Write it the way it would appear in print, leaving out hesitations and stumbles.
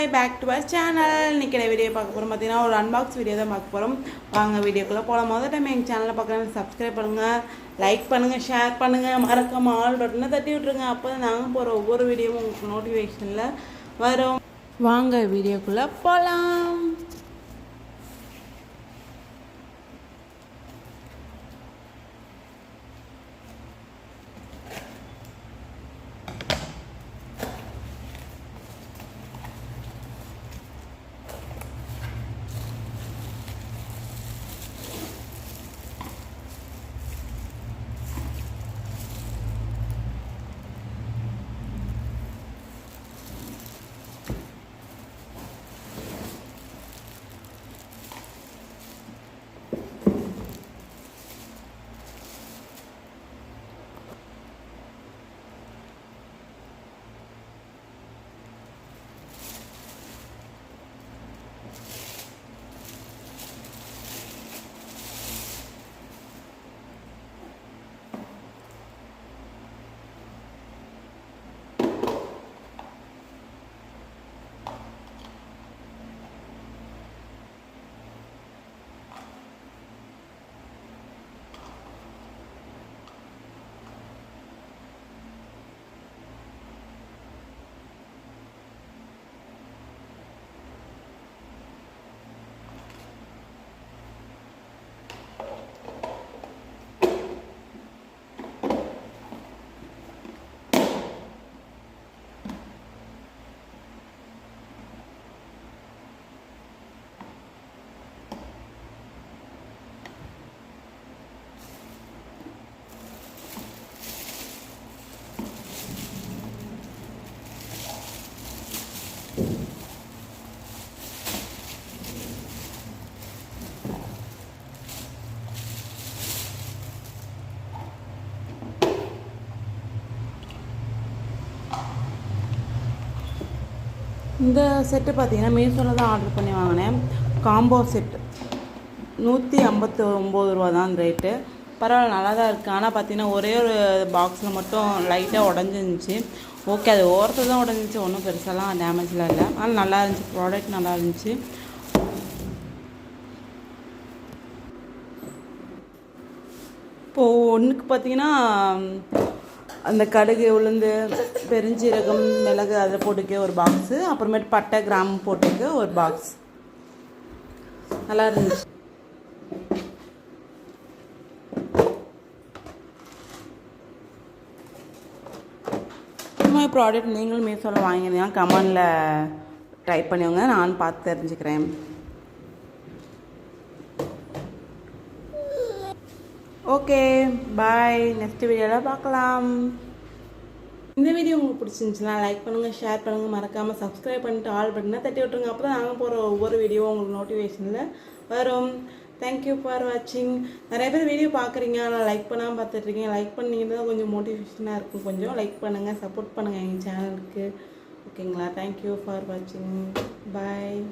Hi back to our channel. இன்றைக்கி video பார்க்க போகிறோம் பார்த்தீங்கன்னா ஒரு அன்பாக்ஸ் வீடியோ தான் பார்க்க போகிறோம். வாங்க வீடியோக்குள்ளே போகலாம். முதல் டைம் எங்கள் சேனலில் பார்க்குறேன் சப்ஸ்கிரைப் பண்ணுங்கள், லைக் பண்ணுங்கள், ஷேர் பண்ணுங்கள், மறக்காம ஆல் பட்டனை தட்டி விட்ருங்க. அப்போ தான் நாங்கள் போகிற ஒவ்வொரு வீடியோவும் உங்களுக்கு நோட்டிஃபிகேஷனில் வரும். வாங்க வீடியோக்குள்ளே போகலாம். இந்த செட்டு பார்த்தீங்கன்னா மீஷோவில் தான் ஆர்டர் பண்ணி வாங்கினேன். காம்போ செட்டு 159 ரூபா தான் ரேட்டு. பரவாயில்ல, நல்லா தான் இருக்குது. ஆனால் பார்த்தீங்கன்னா ஒரே ஒரு பாக்ஸில் மட்டும் லைட்டாக உடஞ்சிருந்துச்சு. ஓகே, அது ஓரத்தில் தான் உடஞ்சிச்சு, ஒன்றும் பெருசாலாம் டேமேஜ்லாம் இல்லை. ஆனால் நல்லா இருந்துச்சு, ப்ராடக்ட் நல்லா இருந்துச்சு. இப்போது ஒன்றுக்கு பார்த்தீங்கன்னா அந்த கடுகு, உளுந்து, பெருஞ்சீரகம், மிளகு அதில் போட்டுக்க ஒரு பாக்ஸு, அப்புறமேட்டு பட்டை, கிராம்பு போட்டுக்க ஒரு பாக்ஸ். நல்லா இருந்துச்சு. இந்த மாதிரி ப்ராடக்ட் நீங்களும் மீஷோவில் வாங்கினீங்கன்னா கமெண்டில் ட்ரை பண்ணிவங்க, நான் பார்த்து தெரிஞ்சுக்கிறேன். ஓகே பாய், நெக்ஸ்ட் வீடியோவில் பார்க்கலாம். இந்த வீடியோ உங்களுக்கு பிடிச்சிருந்துச்சுன்னா லைக் பண்ணுங்கள், ஷேர் பண்ணுங்கள், மறக்காமல் சப்ஸ்கிரைப் பண்ணிட்டு ஆல் பட்டனை தட்டி விட்ருங்க. அப்போ தான் நாங்கள் போகிற ஒவ்வொரு வீடியோவும் உங்களுக்கு நோட்டிஃபிகேஷனில் வரும். தேங்க்யூ ஃபார் வாட்சிங். நிறைய பேர் வீடியோ பார்க்குறீங்க, ஆனால் லைக் பண்ணாமல் பார்த்துட்ருக்கீங்க. லைக் பண்ணிங்கன்னா கொஞ்சம் மோட்டிவேஷனாக இருக்கும். கொஞ்சம் லைக் பண்ணுங்கள், சப்போர்ட் பண்ணுங்கள் எங்கள் சேனலுக்கு. ஓகேங்களா? தேங்க்யூ ஃபார் வாட்சிங். பாய்.